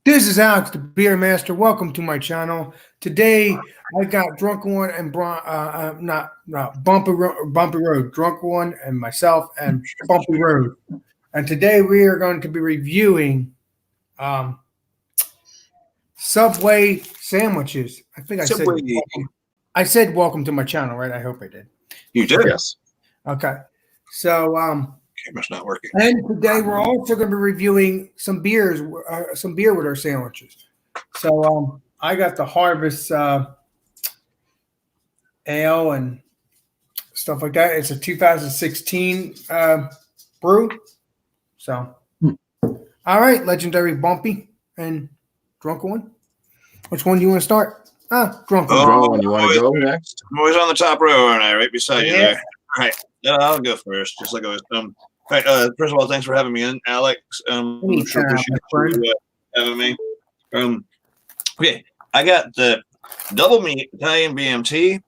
This is Alex, the Beer Master. Welcome to my channel. Today, I got Drunk One and not Bumpy Road, Drunk One and myself and Bumpy Road. And today we are going to be reviewing Subway sandwiches. I think Subway. I said welcome to my channel, right? I hope I did. You did? Yes. Okay. So Camera's not working. and today we're also going to be reviewing some beers, some beer with our sandwiches. So I got the Harvest Ale and stuff like that. It's a 2016 brew. So, all right, legendary Bumpy and Drunk One. Which one do you want to start? Drunk One. Drunk One, you want to go next? I'm always on the top row, aren't I? Right beside you there. All right. I'll go first, just like always. All right. First of all, thanks for having me in, Alex. I'm sure appreciate you having me. Okay. I got the double meat Italian BMT.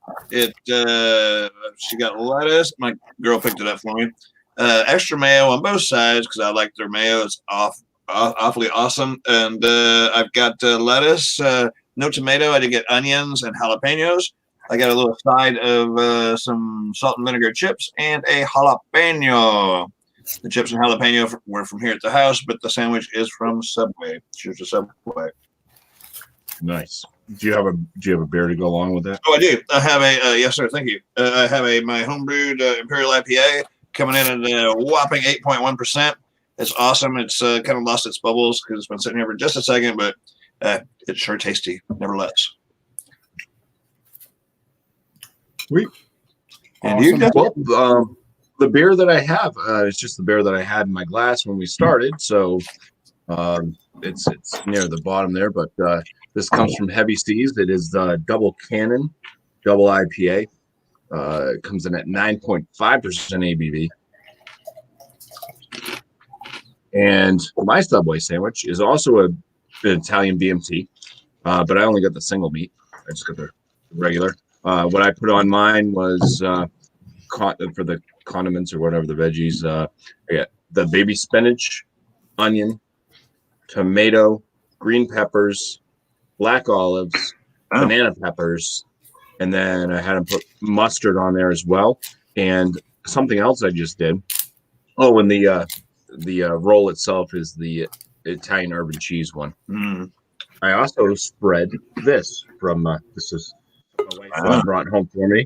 She got lettuce. My girl picked it up for me. Extra mayo on both sides because I like their mayo. It's awfully awesome. And I've got lettuce, no tomato. I did get onions and jalapenos. I got a little side of some salt and vinegar chips and a jalapeno. The chips and jalapeno were from here at the house, but the sandwich is from Subway. Choose the Subway. Nice. Do you have a beer to go along with that? Oh, I do. I have a yes, sir. Thank you. I have my homebrewed Imperial IPA coming in at a whopping 8.1%. It's awesome. It's kind of lost its bubbles because it's been sitting here for just a second, but it's sure tasty, nevertheless. Sweet. And you? Well, the beer that I have is just the beer that I had in my glass when we started, so it's near the bottom there. But this comes from Heavy Seas. It is the Double Cannon Double IPA. It comes in at 9.5% ABV. And my Subway sandwich is also an Italian BMT, but I only got the single meat. I just got the regular. What I put on mine was for the condiments or whatever, the veggies. I got the baby spinach, onion, tomato, green peppers, black olives, banana peppers, and then I had them put mustard on there as well. And something else I just did. Oh, and the roll itself is the Italian urban cheese one. I also spread this from this is my wife brought home for me,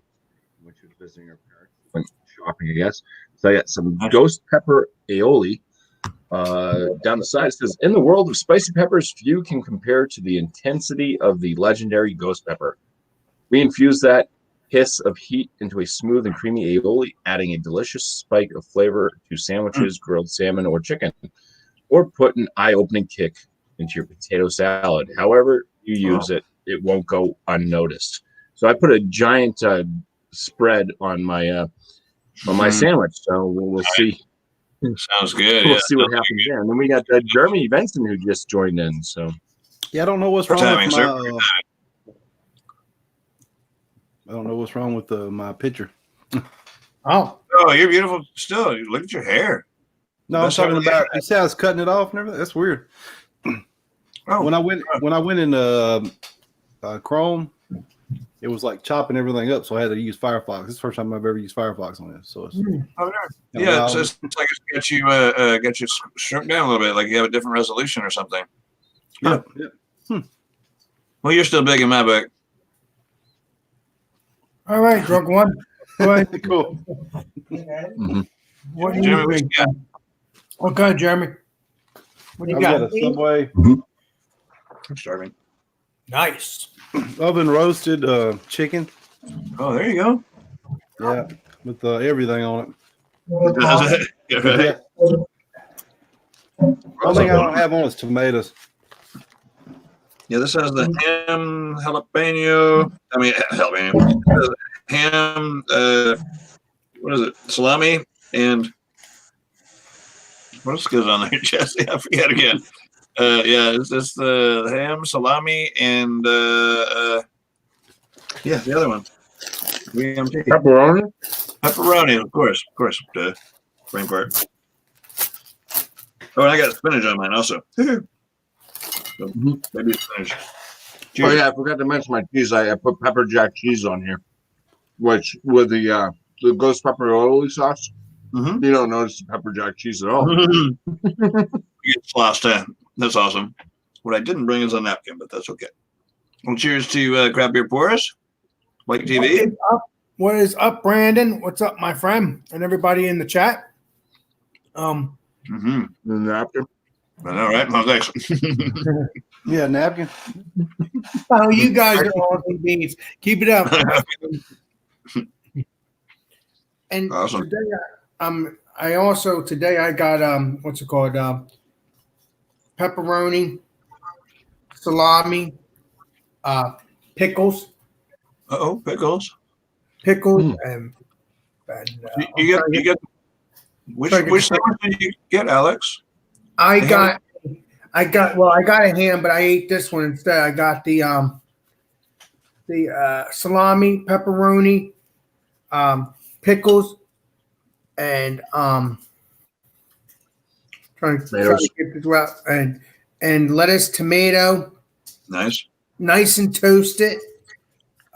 which was visiting her parents, went shopping, I guess. So I got some ghost pepper aioli down the side. It says, in the world of spicy peppers, few can compare to the intensity of the legendary ghost pepper. We infuse that hiss of heat into a smooth and creamy aioli, adding a delicious spike of flavor to sandwiches, grilled salmon, or chicken, or put an eye-opening kick into your potato salad. However you use it, it won't go unnoticed. So I put a giant spread on my sandwich. So we'll see. Sounds good. We'll see what happens there. And then we got Jeremy Benson who just joined in. So yeah, I don't know what's wrong with my. I don't know what's wrong with my picture. Oh, you're beautiful still. Look at your hair. No, I'm talking about. You see how it's cutting it off and everything. That's weird. When I went in Chrome, it was like chopping everything up, so I had to use Firefox. This is the first time I've ever used Firefox on this. So it's it's like it's get you shrunk down a little bit, like you have a different resolution or something. Yeah. Well, you're still big in my book. all right, Drunk One. Go ahead. Cool. What do you Jeremy, think? Okay, Jeremy. What do you I've got? got a Subway I'm starving. Nice. oven roasted chicken. Oh, there you go. Yeah, with everything on Yeah, it. right. One thing I don't have on is tomatoes. Yeah, this has the ham, jalapeno. I mean, jalapeno. Ham. What is it? Salami and what else goes on there, Jesse? I forget again. Yeah, it's just the ham, salami, and yeah, the other one. pepperoni. Pepperoni, of course, brain part. Oh, and I got spinach on mine also. So Mhm. maybe it's finished. Oh Cheers. yeah, I forgot to mention my cheese. I put pepper jack cheese on here, which with the ghost pepper aioli sauce, Mhm. you don't notice the pepper jack cheese at all. You get lost. That's awesome. What I didn't bring is a napkin, but that's okay. Well, cheers to Craft Beer Porous, White What TV. is up? What is up, Brandon? What's up, my friend, and everybody in the chat? Mm-hmm. The napkin. I know, right? Well, thanks. Yeah, napkin. Oh, you guys are awesome beans. Keep it up. And Awesome. today, I also today I got what's it called? Pepperoni, salami, pickles, Uh-oh, pickles. and You get which Sorry, which sandwich did you get, Alex? I The got I got a ham, but I ate this one instead. I got the salami, pepperoni, pickles, and trying to Tomatoes. get this out, and lettuce, tomato, Nice. nice and toasted.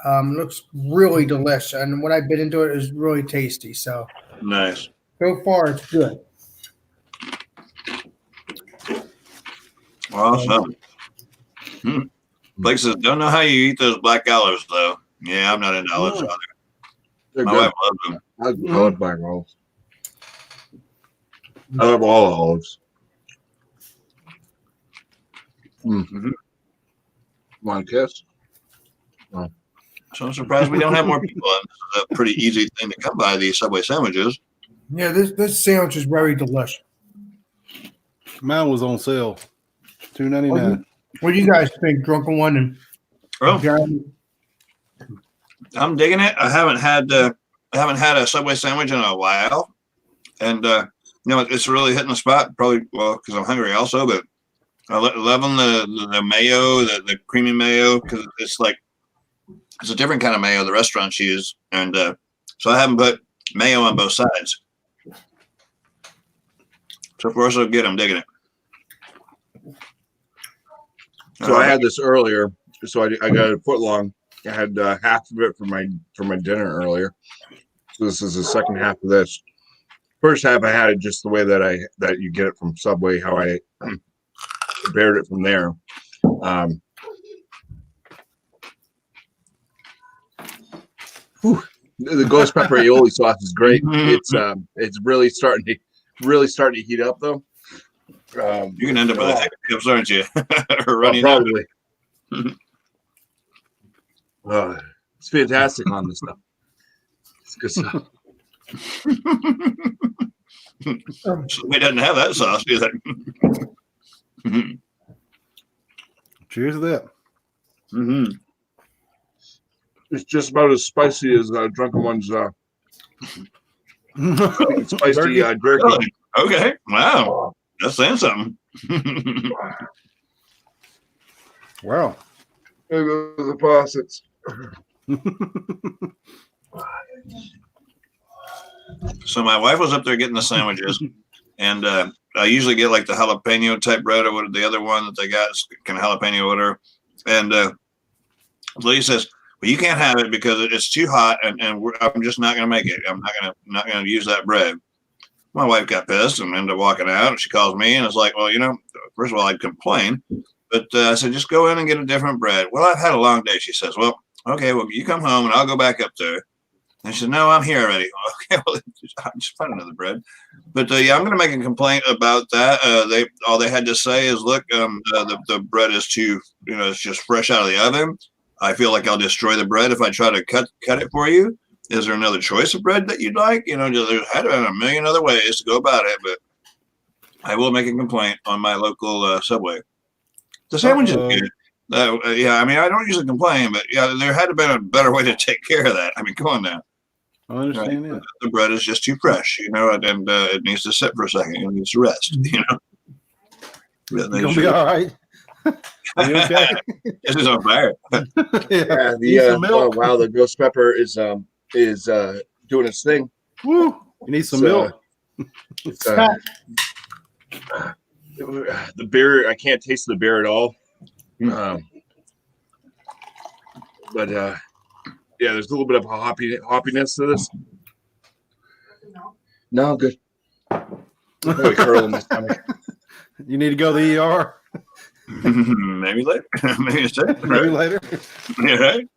Looks really delicious, and what I bit into it is really tasty. So Nice. far, it's good. Awesome. Blake says, don't know how you eat those black olives, though. Yeah, I'm not into olives either. They're My good. wife loves them. I love black olives. I love all the olives. Mhm. Want a kiss? So I'm surprised we don't have more people. And this is a pretty easy thing to come by, these Subway sandwiches. Yeah, this sandwich is very delicious. Mine was on sale, $2.99. What do you guys think, Drunken One and Oh, Jeremy? I'm digging it. I haven't had a Subway sandwich in a while, and it's really hitting the spot. Probably because I'm hungry also, but I love the mayo, the creamy mayo, because it's a different kind of mayo the restaurants use, and so I haven't put mayo on both sides. So far, so good. I'm digging it. So I had this earlier. So I got a foot long. I had half of it for my dinner earlier. So this is the second half of this. First half I had it just the way that you get it from Subway. How I prepared it from there. The ghost pepper aioli sauce is great. It's really starting to heat up though. You can end up with a hiccups, aren't you? Or running probably. It's fantastic on this stuff. It's good stuff. Subway doesn't have that sauce, do they? Cheers to that. Mm-hmm. It's just about as spicy as Drunken One's spicy jerky. Really? Okay. Wow. That's saying something. Wow. There go the faucets. So my wife was up there getting the sandwiches, and I usually get like the jalapeno type bread or what the other one that they got is kind of jalapeno order. And Lee says, "Well, you can't have it because it's too hot, and I'm just not going to make it. I'm not going to use that bread." My wife got pissed and ended up walking out. And she calls me and it's like, "Well, first of all, I'd complain, but I said just go in and get a different bread." "Well, I've had a long day." She says, "Well, okay, well you come home and I'll go back up there." And she said, "No, I'm here already." "Okay, well, just find another bread." But I'm going to make a complaint about that. All they had to say is, "Look, the bread is too, it's just fresh out of the oven. I feel like I'll destroy the bread if I try to cut it for you. Is there another choice of bread that you'd like?" There had been a million other ways to go about it, but I will make a complaint on my local Subway. The sandwich is good. I mean, I don't usually complain, but there had to been a better way to take care of that. I mean, come on now. I understand that. The bread is just too fresh, and it needs to sit for a second. It needs to rest, You're gonna be all right. Are you okay? This is on fire. Yeah, Need some milk? wow, the ghost pepper is doing its thing. Woo! You need some milk. It's, the beer, I can't taste the beer at all. But yeah, there's a little bit of hoppiness to this. No, I'm good. Probably curl in my stomach. You need to go to the ER. Maybe later. Maybe Maybe later. Yeah, right.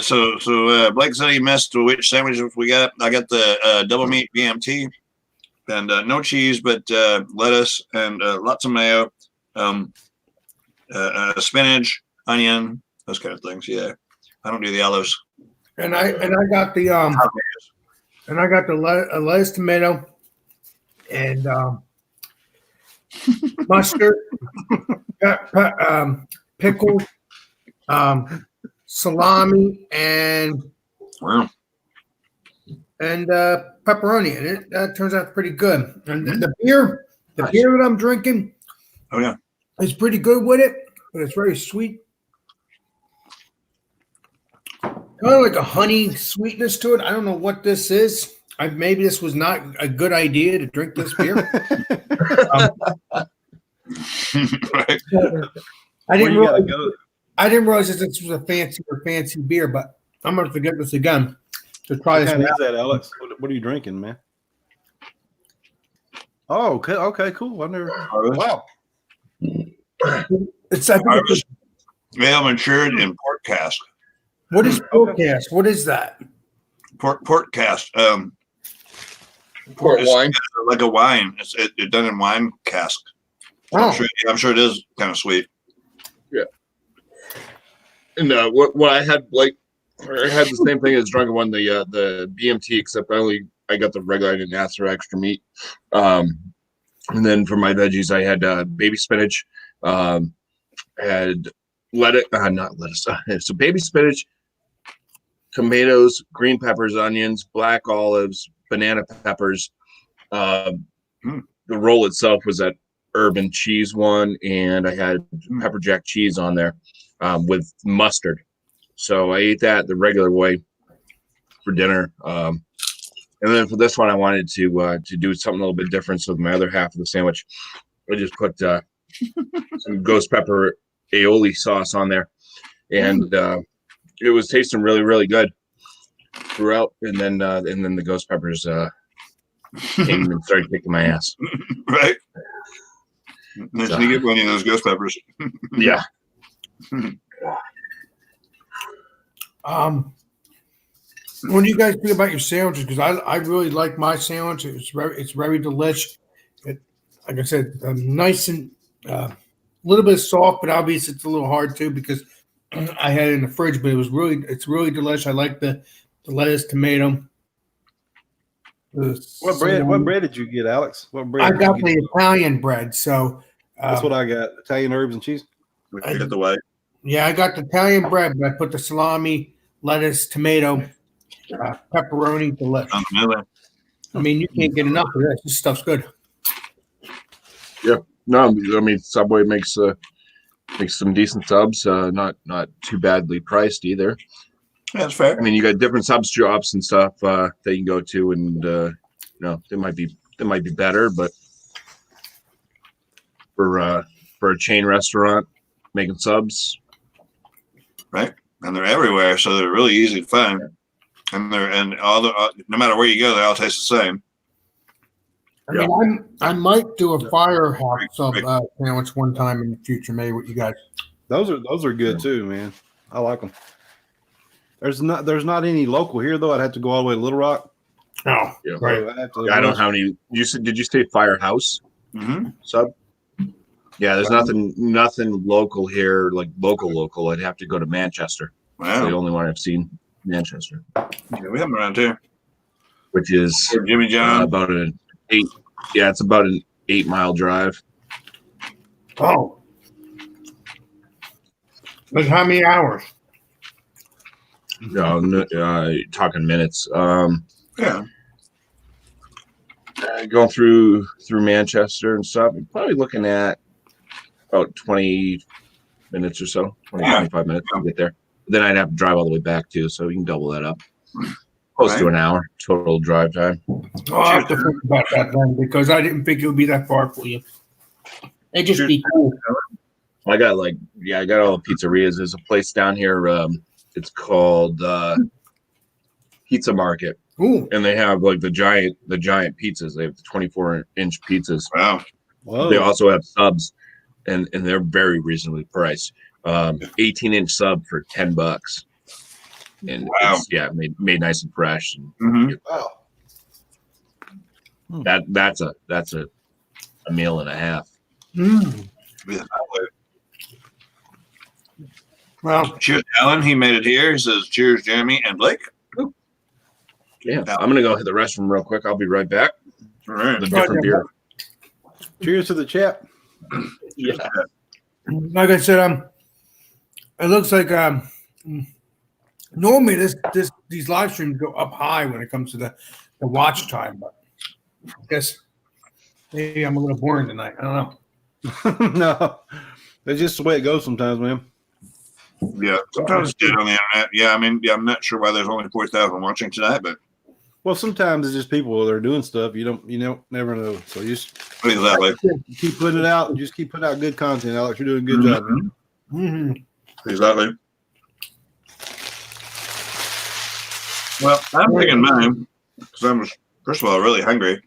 So Blake said he missed which sandwiches we got. I got the double meat BMT and no cheese, but lettuce and lots of mayo, spinach, onion, those kind of things. Yeah, I don't do the olives. And I got the lettuce, tomato, and mustard, pickles, salami, and Wow. pepperoni, and that turns out pretty good. And the beer that I'm drinking, Oh yeah, is pretty good with it, but it's very sweet. Kind of like a honey sweetness to it. I don't know what this is. Maybe this was not a good idea to drink this beer. right. I didn't Where you gotta realize, go? I didn't realize that this was a fancy beer, but I'm going to get this again to try What this. kind is that, Alex? What are you drinking, man? Oh, okay, cool. I never. Wow. It's like, Ale matured in port cask. what is forecast? What is that? Port cask. Port It's wine. like a wine. It's done in wine cask. Oh, I'm sure it is kind of sweet. And what I had, like, I had the same thing as drunken one, the BMT, except I got the regular. I didn't ask for extra meat. And then for my veggies, I had baby spinach. I had lettuce, not lettuce. So baby spinach, tomatoes, green peppers, onions, black olives, banana peppers. The roll itself was that urban cheese one, and I had pepper jack cheese on there with mustard. So I ate that the regular way for dinner. And then for this one, I wanted to do something a little bit different. So my other half of the sandwich, I just put some ghost pepper aioli sauce on there, and it was tasting really, really good throughout. And then the ghost peppers came and started kicking my ass. Right. Nice to get one of those ghost peppers. Yeah. what do you guys think about your sandwiches? Because I really like my sandwich. It's very delicious. Like I said, nice and a little bit soft, but obviously it's a little hard too because I had it in the fridge. But it's really delicious. I like the lettuce, tomato. What bread did you get, Alex? What bread? I got the Italian bread. So that's what I got. Italian herbs and cheese. We get the way. yeah, I got the Italian bread, but I put the salami, lettuce, tomato, pepperoni, delicious. I mean, you can't get enough of this. This stuff's good. No, I mean Subway makes some decent subs, not too badly priced either. Yeah, that's fair. I mean, you got different sub shops and stuff that you can go to, and they might be better, but for a chain restaurant making subs, Right, and they're everywhere, so they're really easy to find. And no matter where you go, they all taste the same. I mean, I might do a firehouse sub sandwich one time in the future, maybe with you guys. Those are good too, man. I like them. There's not any local here though. I'd have to go all the way to Little Rock. Oh, yeah. right. I don't have any. Did you say Firehouse sub? Yeah, there's nothing local here, like local. I'd have to go to Manchester. Wow. The only one I've seen, Manchester. Yeah, we have them around here. Which is Or Jimmy John. about an 8. Yeah, it's about an 8-mile drive. Oh. Like how many hours? Talking minutes. Yeah. Going through Manchester and stuff, you're probably looking at about 20 minutes or so, 25 minutes to get there. Then I'd have to drive all the way back too, so you can double that up. Close to an hour total drive time. Oh, I have to think about that then because I didn't think it would be that far for you. It'd just be cool. I got all the pizzerias. There's a place down here. It's called Pizza Market. Ooh. And they have like the giant pizzas. They have the 24-inch pizzas. Wow. Whoa. They also have subs, and they're very reasonably priced. 18-inch sub for $10, and Wow. it's, made nice and fresh. And Mm-hmm. Wow. that's a meal and a half. Mm. Yeah. Well, Cheers, Alan. He made it here. He says, "Cheers, Jeremy and Blake." Yeah, I'm gonna go hit the restroom real quick. I'll be right back. All right. The different beer. Cheers to the chap. Yeah. like I said, it looks like normally these live streams go up high when it comes to the watch time, but I guess maybe I'm a little boring tonight. I don't know. No, that's just the way it goes sometimes, man. Yeah, sometimes it's dead on the internet. Yeah, I mean, I'm not sure why there's only 4,000 watching tonight, but Well, sometimes it's just people that are doing stuff you never know. So you just exactly. keep putting it out. Just keep putting out good content, Alex. You're doing a good job, man. Mm-hmm. Exactly. Well, I'm thinking mine because I'm first of all really hungry.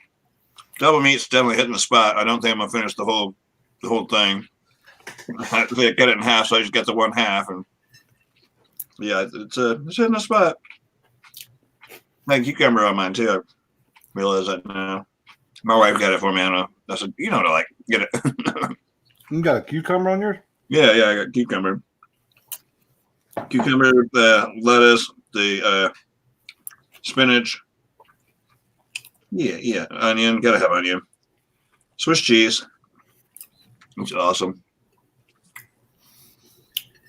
Double meat's definitely hitting the spot. I don't think I'm gonna finish the whole thing. I cut it in half, so I just got the one half, and yeah, it's hitting the spot. I had cucumber on mine too. I realize that now. My wife got it for me. I said, you know what I like. Get it. You got a cucumber on yours? Yeah, I got cucumber. Cucumber, the lettuce, the spinach. Yeah. Onion. Gotta have onion. Swiss cheese. It's awesome.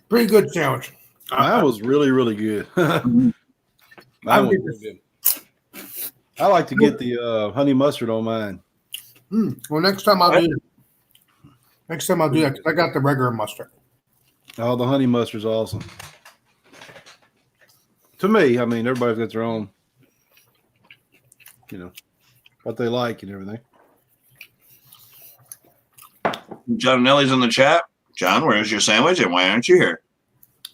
Pretty good sandwich. Mine was really, really good. Mine was really good. I like to get the honey mustard on mine. Well, next time I'll do that because I got the regular mustard. Oh, the honey mustard's awesome. To me, I mean, everybody's got their own, what they like and everything. John Nelly's in the chat. John, where's your sandwich and why aren't you here?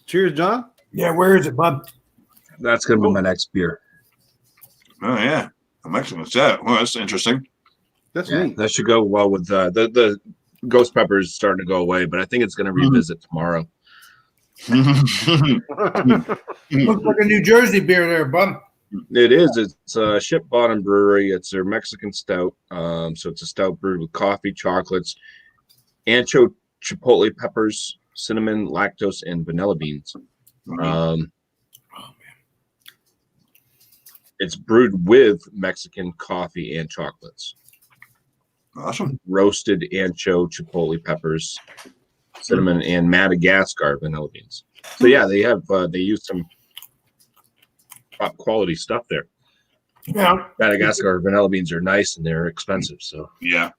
Cheers, John. Yeah, where is it, bud? That's gonna be my next beer. Oh, yeah. A Mexican chat. Well, that's interesting. That's Yeah, neat. that should go well with the ghost pepper is starting to go away, but I think it's gonna revisit tomorrow. Looks like a New Jersey beer there, bud. It is. It's a Ship Bottom Brewery. It's their Mexican stout. So it's a stout brewed with coffee, chocolates, ancho chipotle peppers, cinnamon, lactose, and vanilla beans. It's brewed with Mexican coffee and chocolates. Awesome. Roasted ancho chipotle peppers, cinnamon, and Madagascar vanilla beans. So yeah, they use some top quality stuff there. Yeah. Madagascar vanilla beans are nice and they're expensive. So Yeah.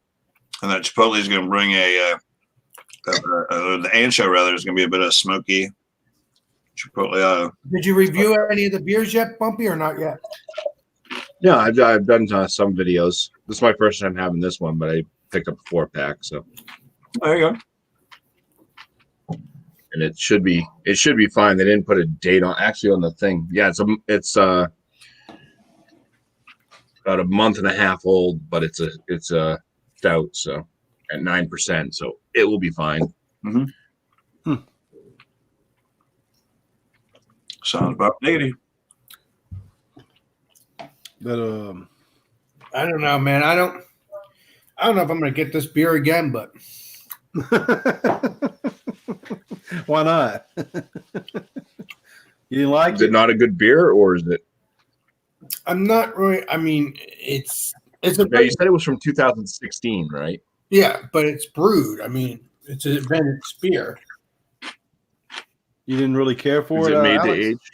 And that chipotle is going to bring the ancho rather is going to be a bit of smoky chipotle. Did you review any of the beers yet, Bumpy, or not yet? yeah, I've done some videos. This is my first time having this one, but I picked up a 4-pack. So There you go. and it should be fine. They didn't put a date on the thing. Yeah, it's about a month and a half old, but it's a stout, so at 9%, so it will be fine. Sounds about 80. That I don't know, man. I don't know if I'm going to get this beer again, but why not? You didn't like Is it not a good beer, or is it? I'm not really. I mean, it's a Yeah, you said it was from 2016, right? yeah, but it's brewed. I mean, it's an vintage beer. You didn't really care for Is it? it made to Alex? age?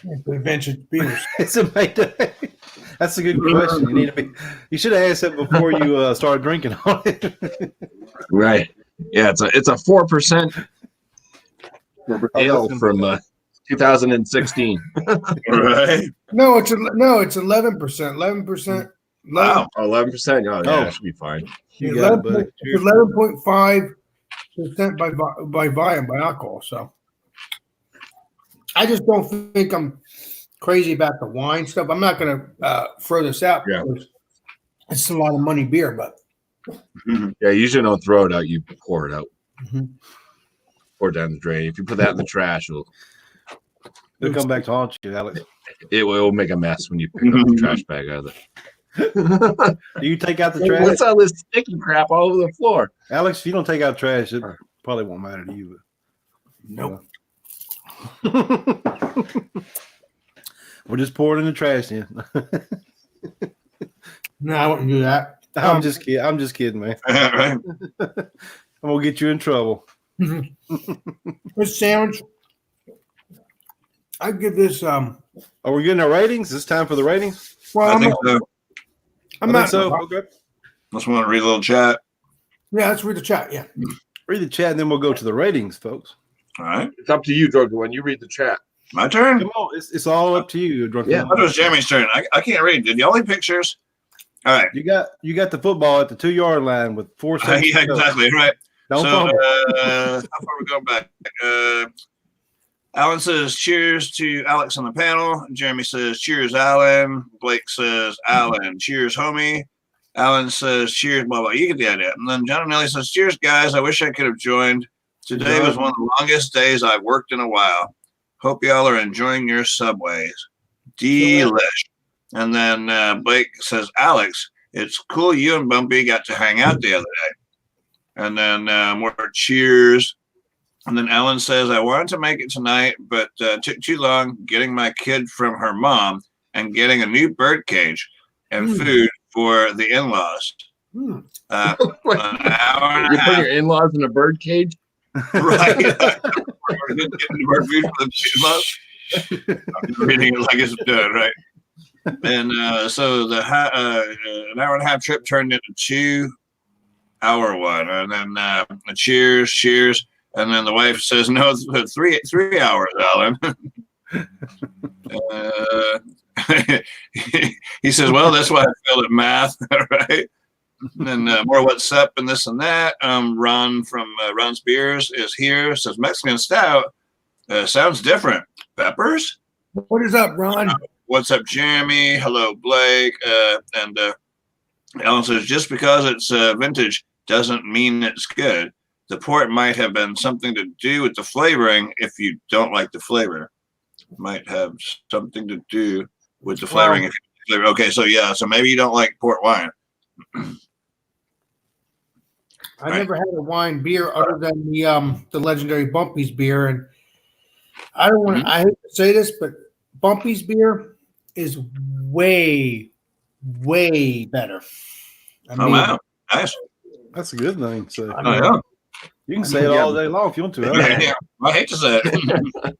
It's a vintage beer. It's a made to. That's a good question. You should have asked that before you started drinking on it. Right. Yeah, it's a 4% ale from 2016. Right. No, it's 11%. 11%. Wow. 11%. Oh, yeah, Oh. it should be fine. You got it, buddy. It's 11.5 percent by volume by alcohol. So I just don't think I'm crazy about the wine stuff. I'm not going to throw this out Yeah. because it's a lot of money beer, but Yeah, you usually don't throw it out. You pour it out. Mhm. Pour it down the drain. If you put that in the trash, It'll come back to haunt you, Alex. it will make a mess when you pick up the trash bag out of it. Do you take out the trash? What's all this sticky crap all over the floor? Alex, if you don't take out trash, it probably won't matter to you. nope. We'll just pour it in the trash then. No, I wouldn't do that. I'm just kidding. I'm just kidding, man. Right. I'm gonna get you in trouble. This sandwich, I give this. Are we getting our ratings? Is this time for the ratings? Well, I I'm, think so. I'm I not. think so. Okay. Let's want to read a little chat. Yeah, let's read the chat. Yeah. Read the chat, and then we'll go to the ratings, folks. All right. It's up to you, Drunken One. You read the chat. My turn. Come on, it's all up to you, Drunken Yeah. I thought it was Jeremy's turn. I can't read. Did y'all leave pictures? All right. You got the football at the 2-yard line with 4 seconds. Yeah, to go. exactly. Right. Don't So, fumble. how far are we going back? Alan says, cheers to Alex on the panel. Jeremy says, cheers, Alan. Blake says, Alan. Cheers, homie. Alan says, cheers, blah, blah. You get the idea. And then John Nelly says, cheers, guys. I wish I could have joined. Today was one of the longest days I've worked in a while. Hope y'all are enjoying your Subways. Delish. And then Blake says, Alex, it's cool you and Bumpy got to hang out the other day. And then more cheers. And then Ellen says, I wanted to make it tonight, but took too long getting my kid from her mom and getting a new bird cage and food for the in-laws. Hmm. An hour and You a put half. your in-laws in a bird cage? Right. Getting the bird food for the in-laws. I'm just reading it like it's done, right? And so the an hour and a half trip turned into 2 hour one. And then cheers. And then the wife says, no, it's 3 hours, Alan. He says, well, that's why I failed at math, right? And then more what's up and this and that. Ron from Ron's Beers is here. Says Mexican stout sounds different. Peppers? What is up, Ron? What's up, Jeremy? Hello, Blake. And Alan says, just because it's vintage doesn't mean it's good. The port might have been something to do with the flavoring if you don't like the flavor. Might have something to do with the flavoring. Okay, so yeah, so maybe you don't like port wine. I never had a wine beer other than the legendary Bumpy's beer, and I don't want. I hate to say this, but Bumpy's beer is way better. I Oh, wow. Nice. That's a good thing. So Oh, yeah. you can say it all day long if you want to. Alex. Yeah, I hate to say it.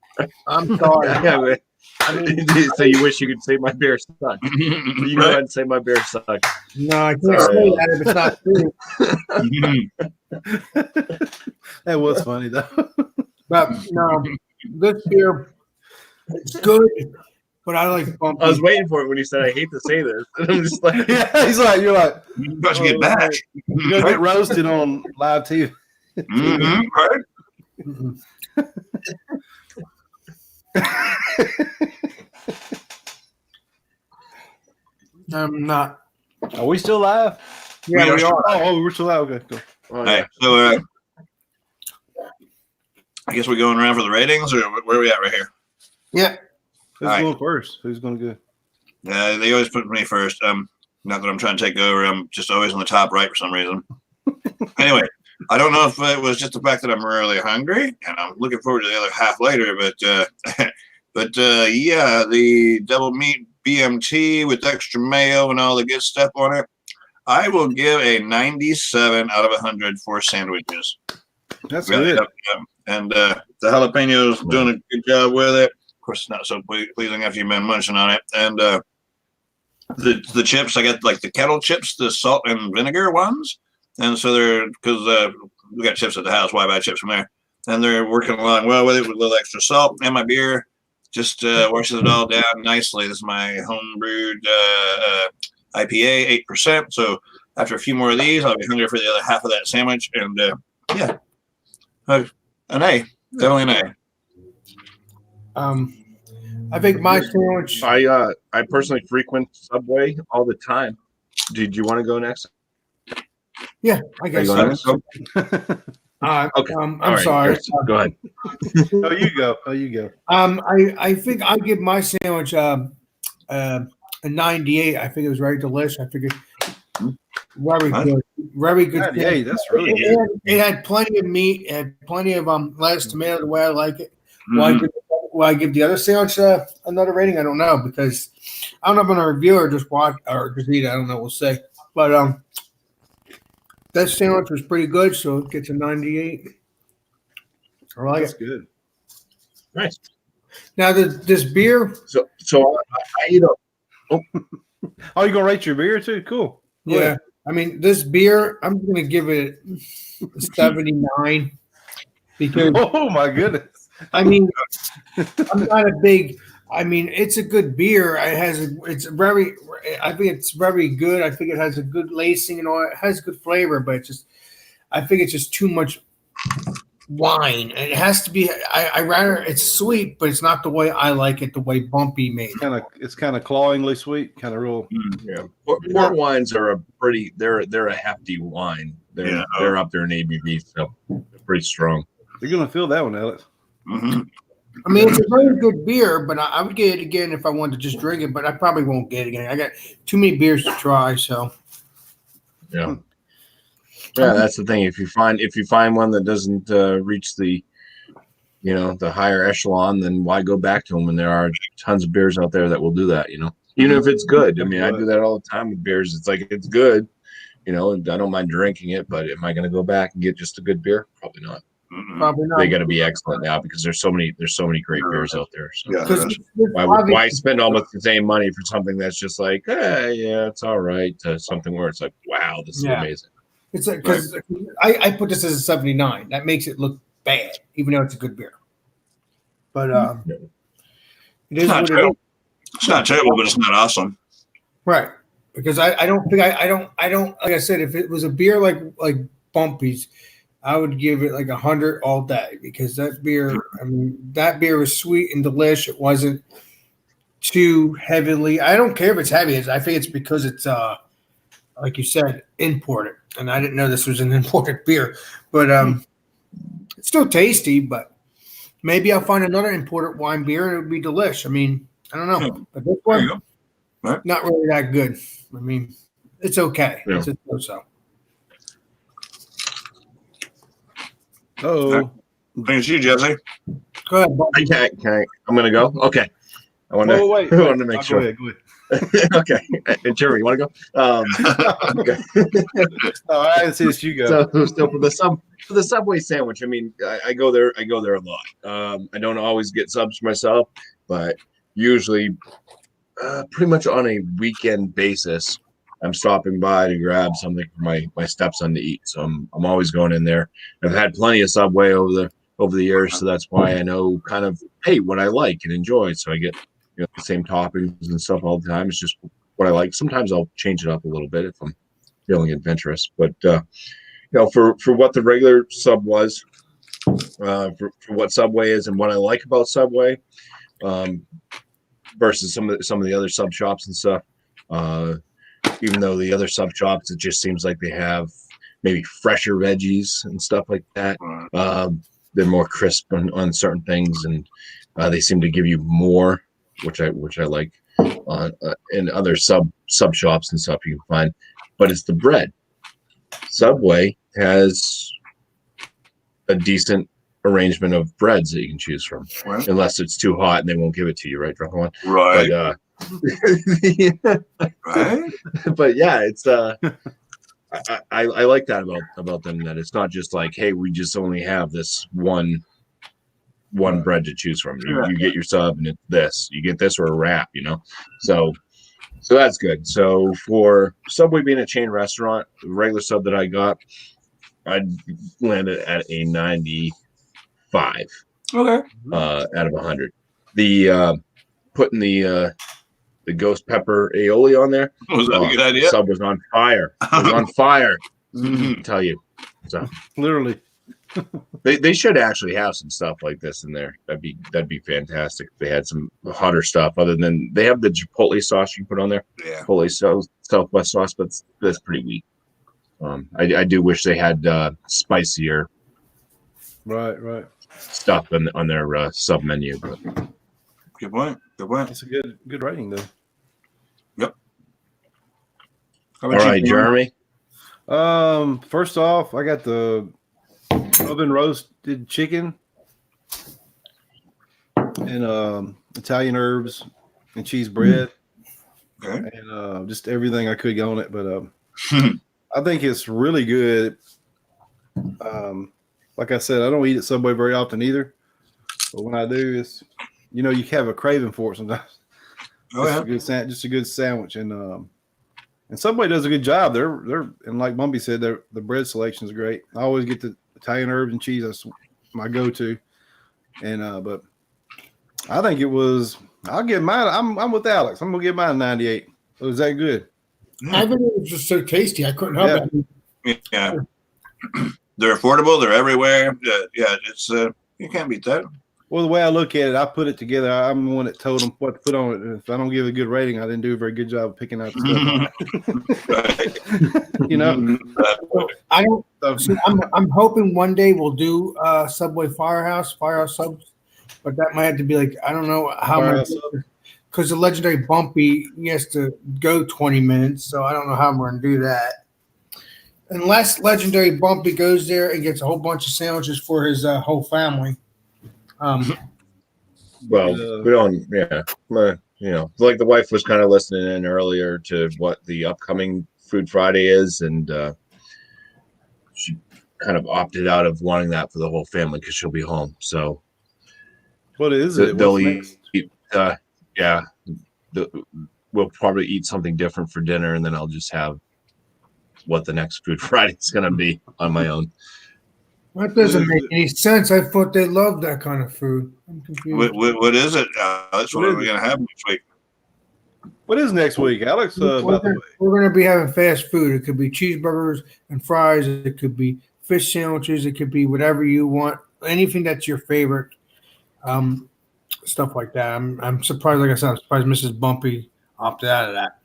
I'm sorry. Yeah, but- I mean, so you wish you could say my bear suck. You go ahead and say my bear suck. no, I can't say that if it's not true. That was funny though. But no, this beer, it's good, but I like Bumpy's. I was waiting for it when you said I hate to say this. And I'm just like, Yeah, he's like, you're like, You're about to get back. you're gonna get roasted on live TV. Right? Mhm. I'm not. Are we still live? Yeah, we are. Oh, we're still live. Okay, cool. oh, All yeah. right, so I guess we're going around for the ratings, or where are we at right here? Yeah. Who's All right. going first? Who's going to go? They always put me first. Not that I'm trying to take over. I'm just always on the top right for some reason. Anyway, I don't know if it was just the fact that I'm really hungry and I'm looking forward to the other half later, but yeah, the double meat BMT with extra mayo and all the good stuff on it. I will give a 97 out of 100 for sandwiches. That's Yep, good. yep, yep. And the jalapenos doing a good job with it. Of course, it's not so pleasing after you've been munching on it. And the chips, I got like the kettle chips, the salt and vinegar ones. And so they're, because we got chips at the house, why buy chips from there? And they're working along well with it with a little extra salt. And my beer just washes it all down nicely. This is my home brewed IPA, 8%. So after a few more of these, I'll be hungry for the other half of that sandwich. And yeah, An A. Definitely an A. I think my sandwich. I personally frequent Subway all the time. Did you want to go next? Yeah, I guess Are you so. going Okay. I'm All right, sorry. Chris, go ahead. Oh, you go. Oh, you go. I think I give my sandwich a 98. I think it was very delicious. I figured very good, very good. 98, that's really good. It had plenty of meat. It had plenty of lettuce, tomato, the way I like it. Will I give the other sandwich another rating? I don't know because I don't know if I'm a reviewer or just watch or just eat it. I don't know. We'll see. But that sandwich was pretty good, so it gets a 98. I like That's it. good. Nice. Now this beer. So I eat a Oh, you gonna rate your beer too? Cool. Go Yeah, ahead. I mean this beer. I'm going to give it a 79 because Oh my goodness. I mean I'm not a big. I mean it's a good beer. It's very. I think it's very good. I think it has a good lacing and all. It has good flavor, but I think it's just too much wine. And it has to be. I rather it's sweet, but it's not the way I like it. The way Bumpy made it. It's kind of clawingly sweet, kind of real. yeah. Port wines are a pretty. They're a hefty wine. They're up there in ABV, so they're pretty strong. You're gonna feel that one, Alex. Mm-hmm. I mean, it's a very good beer, but I would get it again if I wanted to just drink it. But I probably won't get it again. I got too many beers to try. So Yeah. Yeah, that's the thing. If you find one that doesn't reach the higher echelon, then why go back to them? And there are tons of beers out there that will do that. Even if it's good. I mean, I do that all the time with beers. It's like it's good, and I don't mind drinking it. But am I going to go back and get just a good beer? Probably not. probably not. They got to be excellent now because there's so many great beers out there. So Yeah. why spend almost the same money for something that's just like, hey, yeah, it's all right, to something where it's like, wow, this is amazing. It's because I put this as a 79. That makes it look bad, even though it's a good beer. But it is what it is. It's not terrible, but it's not awesome. Right. Because I don't think I don't like I said, if it was a beer like Bumpy's, I would give it like 100 all day because that beer was sweet and delicious. It wasn't too heavily. I don't care if it's heavy. I think it's because it's like you said, imported. And I didn't know this was an imported beer. But it's still tasty, but maybe I'll find another imported wine beer and it would be delish. I mean, I don't know. But this one, not really that good. I mean, it's okay. Yeah. It's a so. Oh, Thanks you, Jesse. Go ahead, Bob. I'm gonna go. Okay. I want to. wait. I want to make sure. Go ahead. Okay. Jeremy, you want to go? Okay. Oh, I didn't see this. You go. So for the Subway sandwich, I mean, I go there a lot. I don't always get subs myself, but usually, pretty much on a weekend basis, I'm stopping by to grab something for my stepson to eat. So I'm always going in there. I've had plenty of Subway over the years, so that's why I know kind of what I like and enjoy. So I get the same toppings and stuff all the time. It's just what I like. Sometimes I'll change it up a little bit if I'm feeling adventurous. But for what the regular sub was, for what Subway is and what I like about Subway, versus some of the other sub shops and stuff. Even though the other sub shops, it just seems like they have maybe fresher veggies and stuff like that. They're more crisp on certain things, and they seem to give you more, which I like. In other sub shops and stuff you can find, but it's the bread. Subway has a decent arrangement of breads that you can choose from, unless it's too hot and they won't give it to you, right, Drunken One? Right. But, Right. but yeah, it's I like that about them, that it's not just like, hey, we just only have this one bread to choose from. You get your sub and it's this. You get this or a wrap, So that's good. So for Subway being a chain restaurant, the regular sub that I got, I'd landed at a 95. Okay. Out of 100. The putting the ghost pepper aioli on there. Was that a good idea? Sub was on fire. It was on fire. I'll tell you. So Literally. They should actually have some stuff like this in there. That'd be fantastic if they had some hotter stuff. Other than they have the Chipotle sauce you can put on there. Yeah. Chipotle Southwest sauce, but that's pretty weak. I do wish they had spicier Right. stuff on their sub menu. But Good point. It's a good rating though. Yep. How all about right, you, Jeremy. First off, I got the oven roasted chicken and Italian herbs and cheese bread Okay. and just everything I could get on it. But I think it's really good. Like I said, I don't eat at Subway very often either. But when I do, it's you have a craving for it sometimes. Oh, yeah. Just a good sandwich, and Subway does a good job. They're and like Bumpy said, the bread selection is great. I always get the Italian herbs and cheese. That's my go-to. And but I think it was. I'll give mine. I'm with Alex. I'm gonna give mine 98. Was that good? I think it was just so tasty. I couldn't help it. Yeah. They're affordable. They're everywhere. Yeah, it's you can't beat that. Well, the way I look at it, I put it together. I'm the one that told them what to put on it. And if I don't give a good rating, I didn't do a very good job of picking out the stuff. I don't. See, I'm hoping one day we'll do Subway Firehouse subs, but that might have to be like I don't know how much because the legendary Bumpy he has to go 20 minutes, so I don't know how I'm going to do that. Unless legendary Bumpy goes there and gets a whole bunch of sandwiches for his whole family. Well, we don't. Yeah, like the wife was kind of listening in earlier to what the upcoming Food Friday is, and she kind of opted out of wanting that for the whole family because she'll be home. So, what is it? They'll eat. We'll probably eat something different for dinner, and then I'll just have what the next Food Friday is going to be on my own. That doesn't make any sense. I thought they loved that kind of food. I'm confused. What is it? That's what are we going to have next week? What is next week, Alex? By the way, We're going to be having fast food. It could be cheeseburgers and fries. It could be fish sandwiches. It could be whatever you want. Anything that's your favorite. Stuff like that. I'm surprised. Like I said, I'm surprised Mrs. Bumpy opted out of that.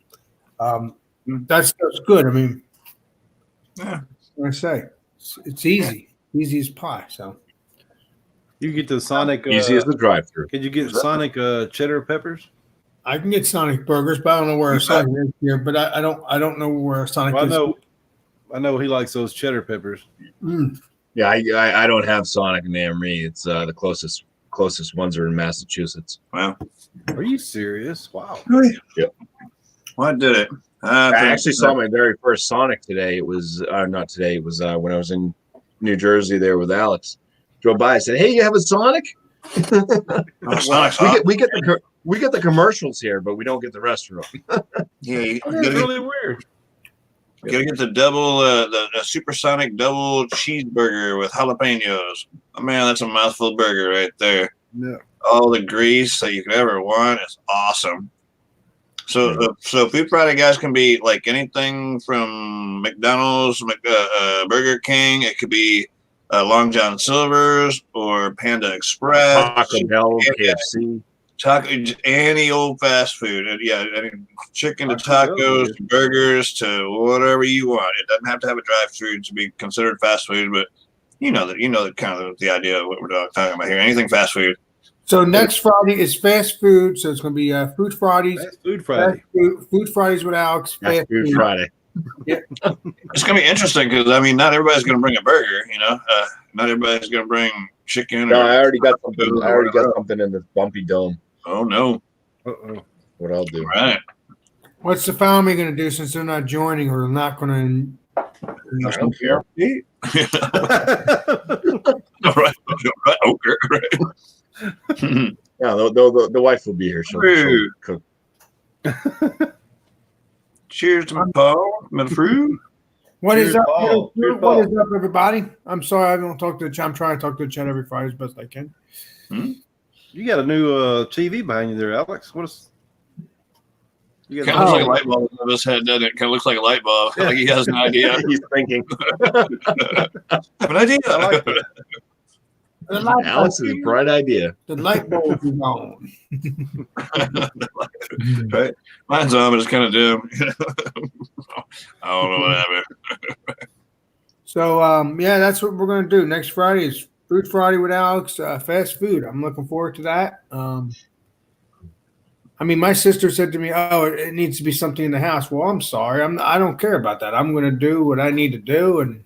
That's good. I mean, yeah. What I say, it's easy as pie. So you get the Sonic. Easy as the drive-through. Could you get Sonic cheddar peppers? I can get Sonic burgers, but I don't know where Sonic is here. But I don't know where Sonic is. I know he likes those cheddar peppers. Yeah, I don't have Sonic near me. It's the closest ones are in Massachusetts. Wow. Are you serious? Wow. Yep. What did it? I actually saw my very first Sonic today. It was not today. It was when I was in New Jersey there with Alex. Drove by. I said, "Hey, you have a Sonic?" We get the commercials here, but we don't get the restaurant. Yeah, that's really weird. You gotta get the double, the supersonic double cheeseburger with jalapenos. Oh, man, that's a mouthful burger right there. Yeah. All the grease that you could ever want. It's awesome. So Food Friday guys can be like anything from McDonald's, Burger King. It could be Long John Silver's or Panda Express, Taco Bell, KFC, any old fast food. Yeah, any chicken to tacos, to burgers to whatever you want. It doesn't have to have a drive-through to be considered fast food, but you know kind of the idea of what we're talking about here. Anything fast food. So next Friday is fast food. So it's going to be Food Fridays. Fast Food Friday. Food Fridays with Alex. Fast Food Friday. Yeah. It's going to be interesting because, I mean, not everybody's going to bring a burger, not everybody's going to bring chicken. No, I already got something in the Bumpy Dome. Oh, no. Uh-oh. What I'll do. Right. What's the family going to do since they're not joining or not going to? I don't care. All right. Okay. Right. Yeah, the wife will be here. She'll cook. Cheers to my Paul, my fruit. What is up? Paul. What is up, everybody? I'm sorry I don't talk to the chat. I'm trying to talk to the chat every Friday as best I can. You got a new TV behind you there, Alex. What is? You Kind got of looks like a light bulb above his head, doesn't it? Kind of looks like a light bulb. Like he has an idea. He's thinking. I have an idea. I like that. The light Alex is a bright idea. The light bulb is on. Right? Mine's on, but it's kind of dim. I don't know what happened. So yeah, that's what we're gonna do. Next Friday is Food Friday with Alex, fast food. I'm looking forward to that. I mean, my sister said to me, "Oh, it needs to be something in the house." Well, I'm sorry, I don't care about that. I'm gonna do what I need to do, and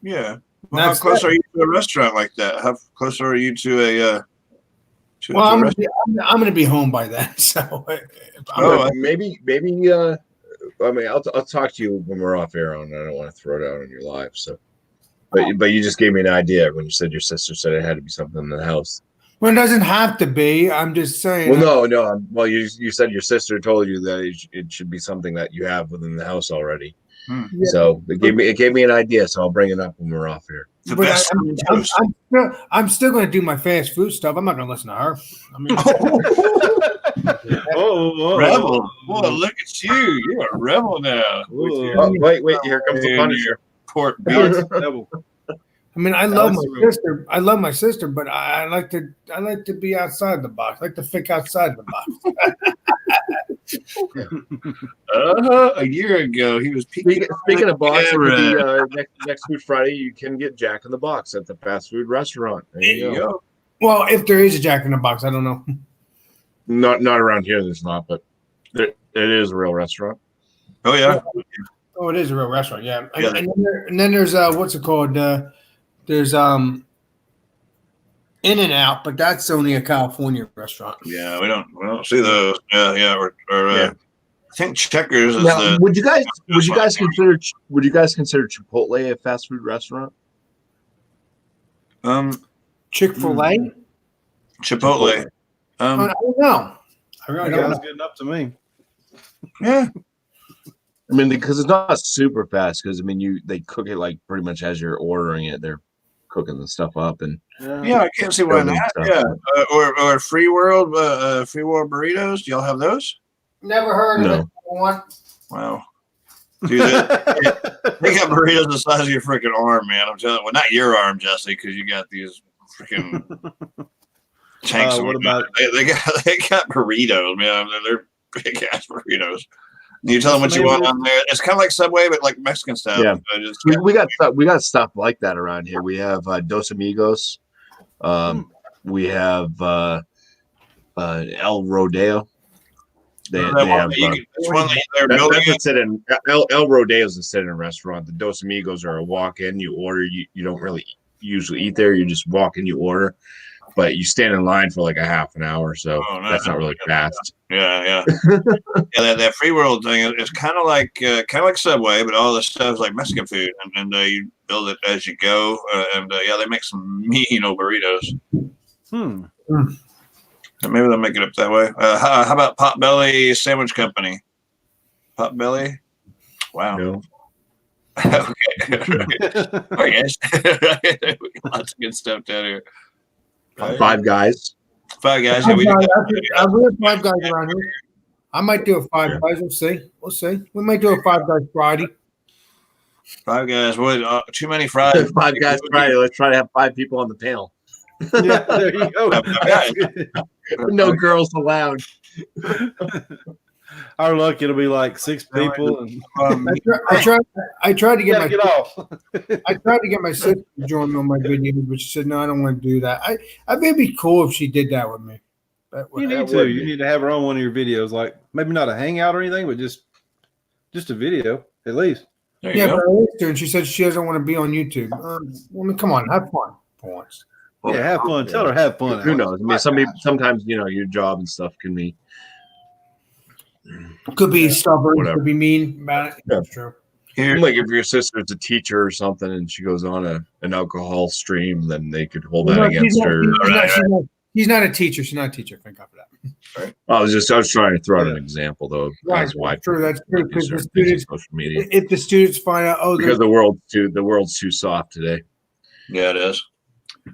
Yeah. Well, how close are you to a restaurant like that? How close are you to a? Well, I'm gonna be home by then. So, Maybe. I mean, I'll talk to you when we're off air on. I don't want to throw it out on your live. So, but you just gave me an idea when you said your sister said it had to be something in the house. well, it doesn't have to be. I'm just saying. Well, no. Well, you said your sister told you that it should be something that you have within the house already. Yeah. So it gave me an idea. So I'll bring it up when we're off here. The But best I'm still going to do my fast food stuff. I'm not going to listen to her. I mean, rebel. Boy, look at you. You're a rebel now. Oh, wait. Here comes the Punisher. Pork beef. I mean, I love my Alex, sister. I love my sister, but I like to be outside the box. I like to think outside the box. A year ago, he was peeking. Speaking of box, next Food Friday, you can get Jack in the Box at the fast food restaurant. There you go. Well, if there is a Jack in the Box, I don't know. Not around here. There's not, but it is a real restaurant. Oh yeah. Oh, it is a real restaurant. Yeah. Yeah. And then there's what's it called? There's In-N-Out, but that's only a California restaurant. Yeah, we don't see those. Yeah. Or I think Checkers is Now, the. would you guys consider Chipotle a fast food restaurant? Chick-fil-A? Chipotle. I don't know. I really don't Sounds know. good enough to me. Yeah. I mean, because it's not super fast. Because I mean, they cook it like pretty much as you're ordering it. They're cooking the stuff up and Yeah, I can't see why not. Yeah, or Free World burritos. Do y'all have those? Never heard of it. One. Wow. Dude, they got burritos the size of your freaking arm, man. I'm telling you. Well, not your arm, Jesse, because you got these freaking tanks. What about they got burritos, man. They're big ass burritos. You tell them what you want on there. It's kind of like Subway, but like Mexican style. Yeah. We got stuff like that around here. We have Dos Amigos. We have El Rodeo. They have El Rodeo is a sit-in restaurant. The Dos Amigos are a walk-in. You order. You don't really usually eat there. You just walk in, you order, but you stand in line for like a half an hour. So that's not really fast. Yeah. That Free World thing is kind of like Subway, but all the stuff is like Mexican food, and you build it as you go. They make some mean old burritos. Maybe they'll make it up that way. How about Potbelly Sandwich Company? Potbelly? Wow. No. Okay. All right, guys. Lots of good stuff down here. Five Guys. Yeah, we do. I have Five Guys around here. I might do a Five Guys. We'll see. We might do a Five Guys Friday. Five Guys. Boy, too many fries. Five Guys Friday. Let's try to have 5 people on the panel. Yeah, there you go. No girls allowed. Our luck, it'll be like 6 people. And I tried to get get off. I tried to get my sister to join me on my videos, but she said no, I don't want to do that. I think it'd be cool if she did that with me. You need to have her on one of your videos, like maybe not a hangout or anything, but just a video at least. There you go. But I asked her, and she said she doesn't want to be on YouTube. I mean, come on, have fun for once. Yeah, have fun. Tell her have fun. Who knows? I mean, sometimes your job and stuff can be. Could be stubborn. Whatever. Could be mean about it. Yeah. That's true. Like if your sister's a teacher or something and she goes on an alcohol stream, then they could hold that against her. She's not a teacher. She's not a teacher. Thank God for that. Right. I was trying to throw out an example though. Right. Why True. That's true. Because the students, social media. if the students find out, Because the world's too soft today. Yeah, it is.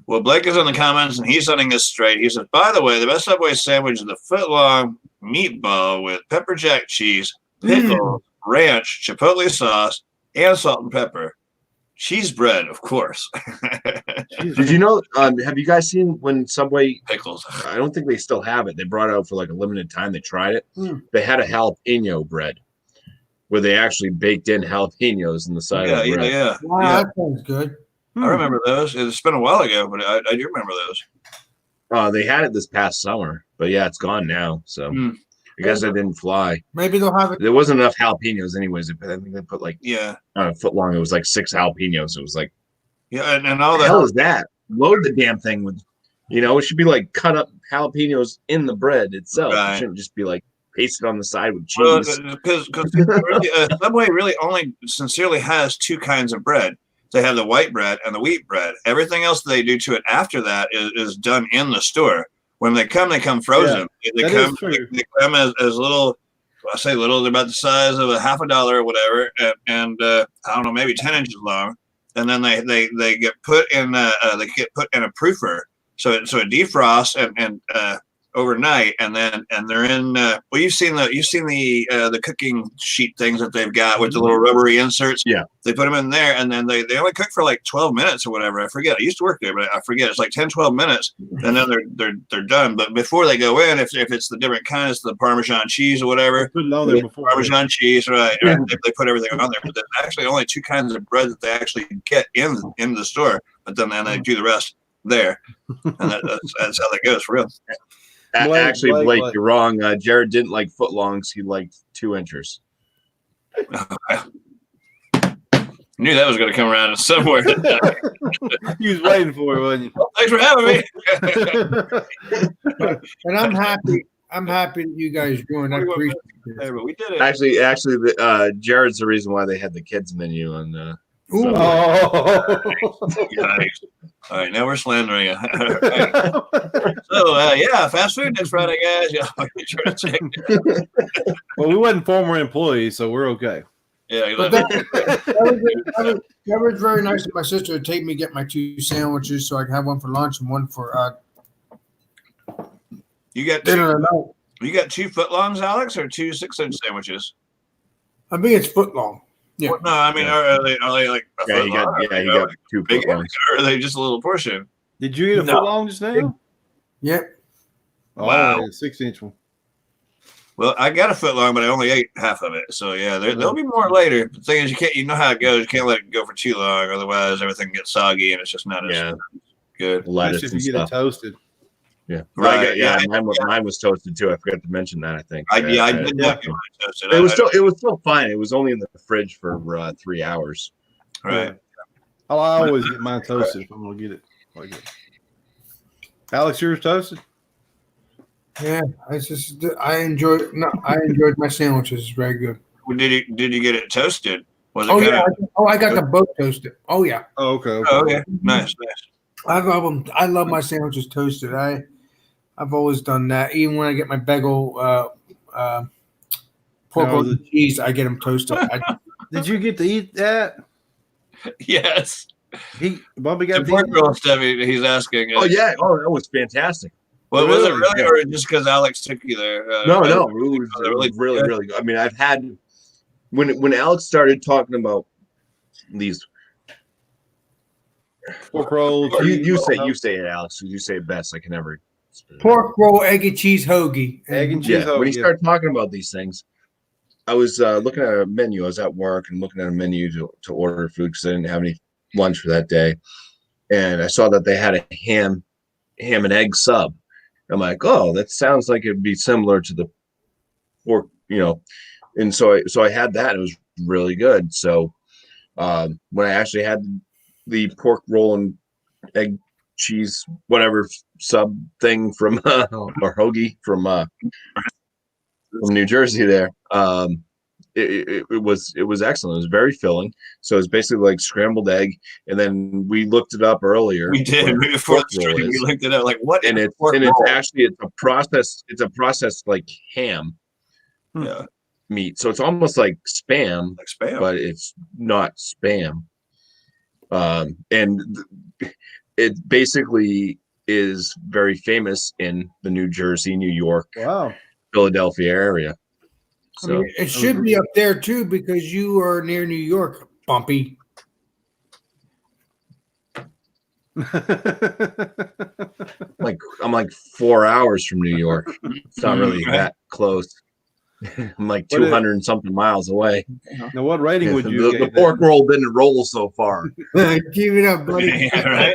Well, Blake is in the comments and he's setting this straight. He says, by the way, the best Subway sandwich is the foot long meatball with pepper jack cheese, pickles, ranch, chipotle sauce, and salt and pepper. Cheese bread, of course. Did you know? Have you guys seen when Subway? Pickles. I don't think they still have it. They brought it out for like a limited time. They tried it. Mm. They had a jalapeno bread where they actually baked in jalapenos in the side of the bread. Yeah. Wow, Yeah. that sounds good. I remember those. It's been a while ago, but I do remember those. They had it this past summer, but yeah, it's gone now. So I guess it didn't fly. Maybe they'll have it. There wasn't enough jalapenos, anyways. I think they put like Yeah. a foot long. It was like 6 jalapenos. It was like, Yeah, and all what the that. hell is that? Load the damn thing with, it should be like cut up jalapenos in the bread itself. Right. It shouldn't just be like pasted on the side with Well, cheese. because really, Subway really only sincerely has 2 kinds of bread. They have the white bread and the wheat bread. Everything else they do to it after that is done in the store. When they come frozen. Yeah, they come as little. I say little. They're about the size of a half a dollar or whatever, and I don't know, maybe 10 inches long. And then they get put in a proofer, so it defrosts and overnight, and they're in. Well, you've seen the cooking sheet things that they've got with the little rubbery inserts. Yeah, they put them in there, and then they only cook for like 12 minutes or whatever. I forget. I used to work there, but I forget. It's like 10, 12 minutes, and then they're done. But before they go in, if it's the different kinds, the Parmesan cheese or whatever, Put it on there before. Parmesan cheese, right? They put everything on there. But there's actually only 2 kinds of bread that they actually get in the store. But then they do the rest there, and that's how that goes for real. Blake, you're wrong. Jared didn't like footlongs. He liked 2 inchers. Knew that was going to come around somewhere. You was waiting for it, wasn't you? Well, thanks for having me. And I'm happy that you guys joined. I appreciate Hey, it. but we did it. Actually, Jared's the reason why they had the kids menu on. Ooh. Nice. All right, now we're slandering you. So yeah, fast food next Friday, guys. Yeah, make sure to check. Well, we wasn't former employees, so we're okay. Yeah, But that was very nice of my sister to take me get my 2 sandwiches so I can have one for lunch and one for you got dinner 2. tonight. You got 2 footlongs, Alex, or 2 6-inch sandwiches? I think it's foot long. Yeah. Well, no, I mean, are they like a Yeah, foot he long? got 2 Big, footlongs. or are they just a little portion? Did you eat a No. foot long just now? Yep. Oh, Wow. yeah, 6-inch one. Well, I got a foot long, but I only ate half of it. So yeah, there'll be more later. The thing is, you know how it goes. You can't let it go for too long, otherwise everything gets soggy and it's just not as good. Lettuce Especially if and you get it stuff. toasted. Yeah, Right, Yeah, yeah. mine was toasted too. I forgot to mention that. I think. I did Yeah. not get mine toasted. It was still fine. It was only in the fridge for 3 hours. Right. I always get mine toasted if I'm gonna get it like it. Alex, yours toasted? Yeah. I enjoyed my sandwiches. It's very good. Well, did you get it toasted? Was it Oh kind yeah. of, I got the both toasted. Oh yeah. Oh, okay. Oh, okay. Nice. I love them. I love my sandwiches toasted. I've always done that. Even when I get my bagel pork roll and cheese, I get them toasted. Did you get to eat that? Yes. Bobby got The to pork eat roll stuff he's asking. Oh yeah. Oh, that was fantastic. Well, was it Really? really, or just because Alex took you there? No, it it was really good. I mean, I've had when Alex started talking about these. pork rolls. You say it, Alex. You say it best. I can never. Pork roll, egg and cheese hoagie. Egg and cheese. Yeah, when he started talking about these things, I was looking at a menu. I was at work and looking at a menu to order food because I didn't have any lunch for that day, and I saw that they had a ham and egg sub. I'm like, oh, that sounds like it'd be similar to the pork, and so I had that. It was really good. So when I actually had the pork roll and egg cheese whatever sub thing from or hoagie from New Jersey there, it was excellent. It was very filling. So it's basically like scrambled egg, and then we looked it up earlier. We did before the stream. We looked it up. Like what? And it's a process. It's a processed like ham meat. So it's almost like spam, but it's not spam. And it basically is very famous in the New Jersey, New York Philadelphia area. I So mean, it should be up there too because you are near New York, Bumpy. I'm like 4 hours from New York. It's not really that close. I'm like 200 and something miles away. Now, what rating would you the give pork roll didn't roll so far? Keep it up, buddy. Yeah, right.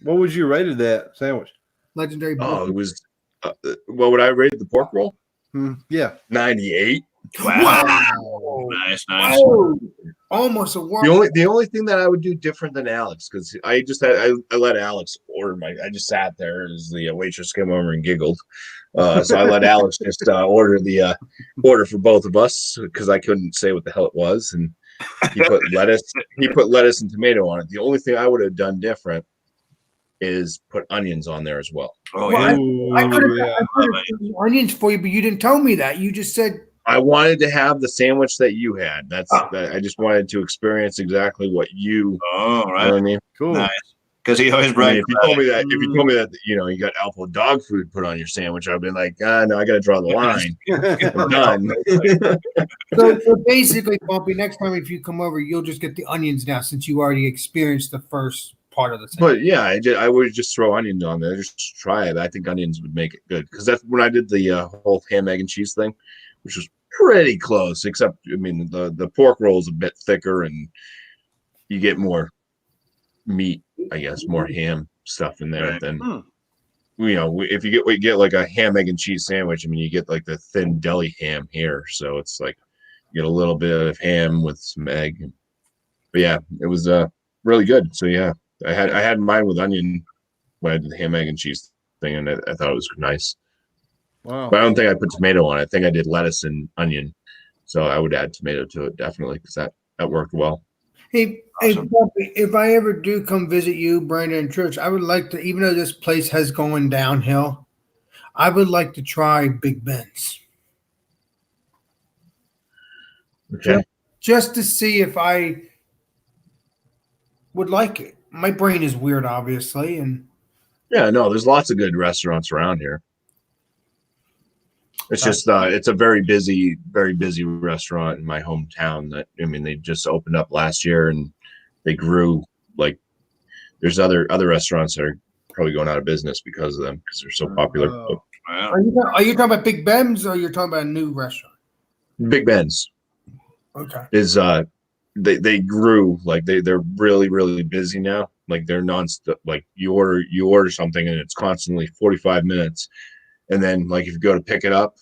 What would you rated that sandwich? Legendary. Oh, it was. What would I rate the pork roll? Yeah. 98. Wow. Nice. Oh, almost a world. The only thing that I would do different than Alex, because I let Alex order I just sat there as the waitress came over and giggled. So I let Alex just order the order for both of us because I couldn't say what the hell it was, and he put lettuce and tomato on it. The only thing I would have done different is put onions on there as well. Oh, Well, yeah. I could have onions for you, but you didn't tell me that. You just said I wanted to have the sandwich that you had. I just wanted to experience exactly what you. Oh, right. You know what I mean? Cool. Nice. Because he always I mean, brags. if you told me that you got Alpha dog food put on your sandwich, I'd be like, no, I got to draw the line. I'm done. so basically, Bumpy. Next time if you come over, you'll just get the onions now since you already experienced the first part of the sandwich. But yeah, I would just throw onions on there. Just try it. I think onions would make it good because that's when I did the whole ham, egg, and cheese thing, which was pretty close. Except I mean, the pork roll is a bit thicker and you get more meat, I guess, more ham stuff in there than if you get like a ham, egg, and cheese sandwich. I mean, you get like the thin deli ham here, so it's like you get a little bit of ham with some egg. But yeah, it was really good. So yeah, I had mine with onion when I did the ham, egg, and cheese thing, and I thought it was nice. Wow. But I don't think I put tomato on it. I think I did lettuce and onion, so I would add tomato to it definitely because that worked well. Hey, Bumpy, if I ever do come visit you, Brandon and Church, I would like to, even though this place has going downhill, I would like to try Big Ben's. Okay. Just to see if I would like it. My brain is weird, obviously, and Yeah, no, there's lots of good restaurants around here. It's just it's a very busy restaurant in my hometown that they just opened up last year and they grew like there's other restaurants that are probably going out of business because of them because they're so popular. Wow. are you talking about Big Ben's or you're talking about a new restaurant? Big Ben's Okay. is they grew like they're really, really busy now. Like they're nonstop. Like you order something and it's constantly 45 minutes. And then like if you go to pick it up,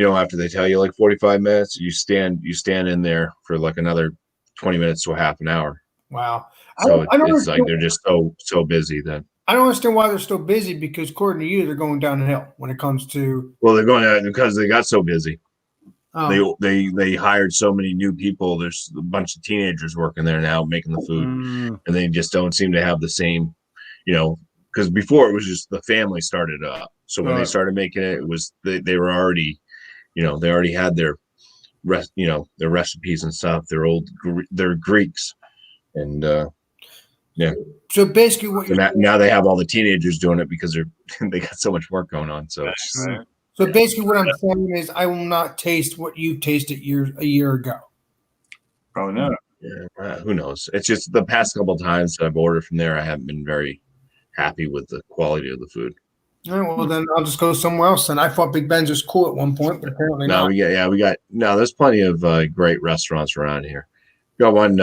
after they tell you like 45 minutes, you stand in there for like another 20 minutes to a half an hour. Wow. So it's like they're just so busy that I don't understand why they're still busy because according to you, they're going downhill when it comes to. well, they're going out because they got so busy. Oh. They hired so many new people. There's a bunch of teenagers working there now making the food, and they just don't seem to have the same, because before it was just the family started up. So when they started making it, it was they were already, they already had their their recipes and stuff. They're Greeks, and yeah. So basically, what now they have all the teenagers doing it because they got so much work going on. So. So basically, what I'm saying is, I will not taste what you tasted a year ago. Probably not. Yeah, who knows? It's just the past couple of times that I've ordered from there, I haven't been very happy with the quality of the food. All right, well, then I'll just go somewhere else. And I thought Big Ben's was cool at one point, but apparently not. There's plenty of great restaurants around here. We got one.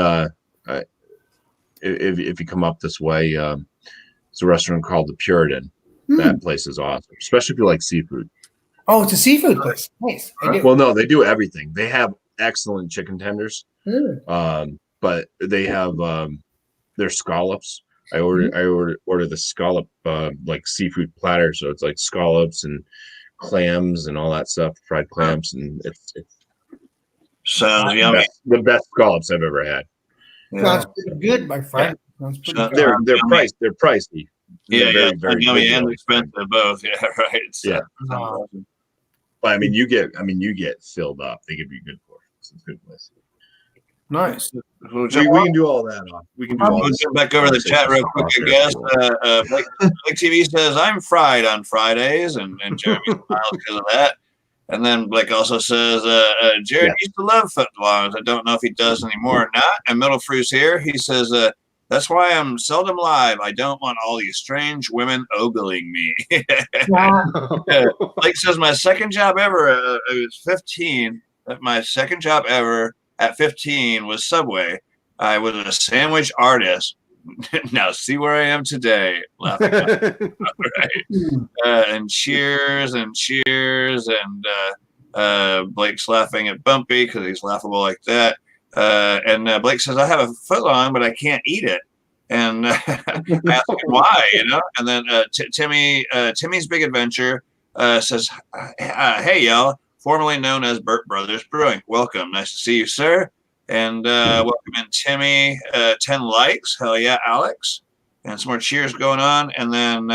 If you come up this way, it's a restaurant called the Puritan. That place is awesome, especially if you like seafood. Oh, it's a seafood place. Nice. Well, no, they do everything. They have excellent chicken tenders, but they have their scallops. I order the scallop like seafood platter, so it's like scallops and clams and all that stuff, fried clams, and it's sounds yummy. The best scallops I've ever had. Sounds pretty good, my friend. Sounds pretty good. They're pricey. Very, very yummy and expensive both. Yeah, right. Yeah. But I mean, you get filled up. They give you good portions. It's a good place. Nice. We'll We jump, can do all that. We can do all we'll this. jump back over to the chat real quick, I guess. Blake TV says, I'm fried on Fridays, and Jeremy smiles because of that. And then Blake also says, Jared used to love footlongs. I don't know if he does anymore or not. And Middle Fru's here. He says, that's why I'm seldom live. I don't want all these strange women ogling me. Blake says, my second job ever, I was 15. My second job ever at 15 was Subway. I was a sandwich artist. Now see where I am today. Laughing. And cheers and cheers. And Blake's laughing at Bumpy because he's laughable like that. And Blake says, I have a footlong, but I can't eat it. And I ask him why, And then Timmy's Big Adventure says, hey, y'all, formerly known as Burt Brothers Brewing. Welcome. Nice to see you, sir. And welcome in Timmy. 10 likes. Hell yeah, Alex. And some more cheers going on. And then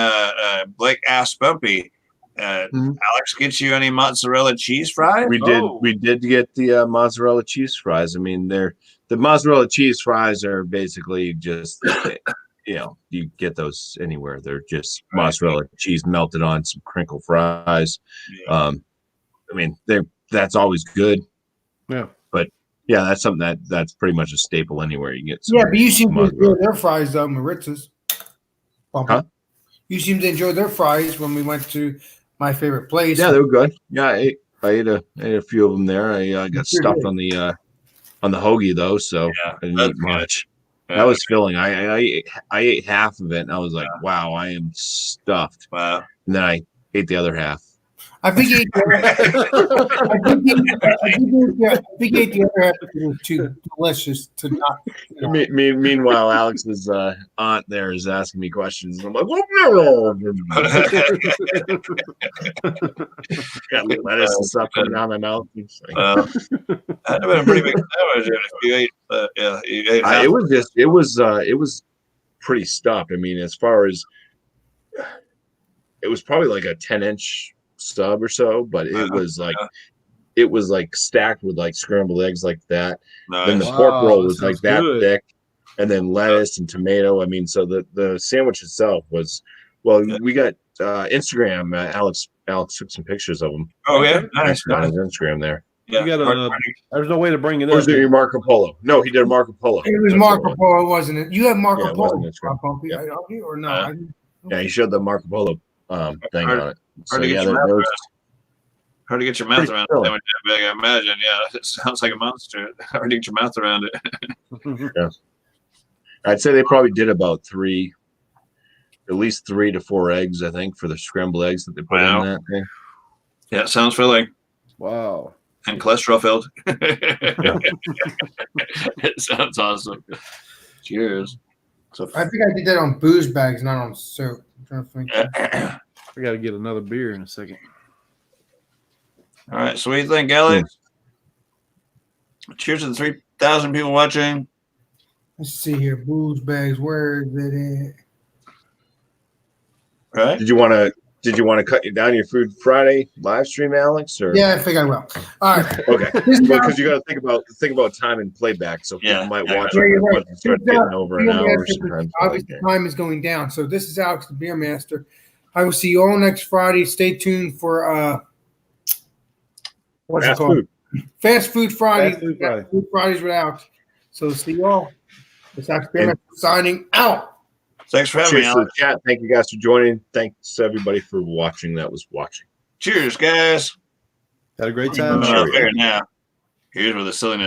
Blake asked Bumpy, Alex, get you any mozzarella cheese fries? We did get the mozzarella cheese fries. I mean, the mozzarella cheese fries are basically just, you get those anywhere. They're just mozzarella cheese melted on some crinkle fries. Yeah. I mean, that's always good. Yeah. But yeah, that's something that's pretty much a staple anywhere you get. Yeah, but you seem to enjoy their fries though, Maritz's. Huh? You seem to enjoy their fries when we went to my favorite place. Yeah, they were good. Yeah, I ate a few of them there. I got stuffed on the hoagie though, so I didn't eat much. Yeah. That was filling. I ate half of it, and I was like, "Wow, I am stuffed." Wow. And then I ate the other half. I think he ate the other half because it was too delicious to not. Meanwhile, Alex's aunt there is asking me questions. I'm like, "Oh no!" Got lettuce and stuff coming down my mouth. That'd have been a pretty big sandwich if you ate. You ate. It was pretty stuffed. I mean, as far as it was probably like a 10-inch sub or so, but it was like stacked with like scrambled eggs like that. Nice. Then the pork roll was like that thick, and then lettuce and tomato. I mean, so the sandwich itself was we got Instagram. Alex took some pictures of them. Oh yeah, nice. On his Instagram there. Yeah, you got there's no way to bring it up. Or was it your Marco Polo? No, he did a Marco Polo. It was Marco Polo, wasn't it? You have Marco Polo, or no? Yeah, he showed the Marco Polo thing on it. So, hard to get your mouth around a sandwich that big, I imagine. Yeah, it sounds like a monster. Hard to get your mouth around it. Yeah. I'd say they probably did about at least 3 to 4 eggs, I think, for the scrambled eggs that they put in that thing. Yeah, it sounds filling. Wow. And cholesterol filled. It sounds awesome. Cheers. So I think I did that on booze bags, not on soap. I'm trying to think. We got to get another beer in a second. All right. So what do you think, Alex? Cheers to the 3,000 people watching. Let's see here. Booze bags. Where is it at? Right. Did you want to cut down your Food Friday live stream, Alex? Or yeah, I think I will. All right. Okay. Because you got to think about time and playback, so people might watch it and start getting over an hour. Sometimes obviously, time is going down. So this is Alex, the Beer Master. I will see you all next Friday. Stay tuned for what's it called? Fast Food Friday. Fast Food Fridays with Alex. So see you all. It's Alex Beer Master signing out. Thanks for having me, Alex. Chat. Thank you guys for joining. Thanks everybody for watching. That was watching. Cheers, guys. Had a great time. Now. Here's where the silliness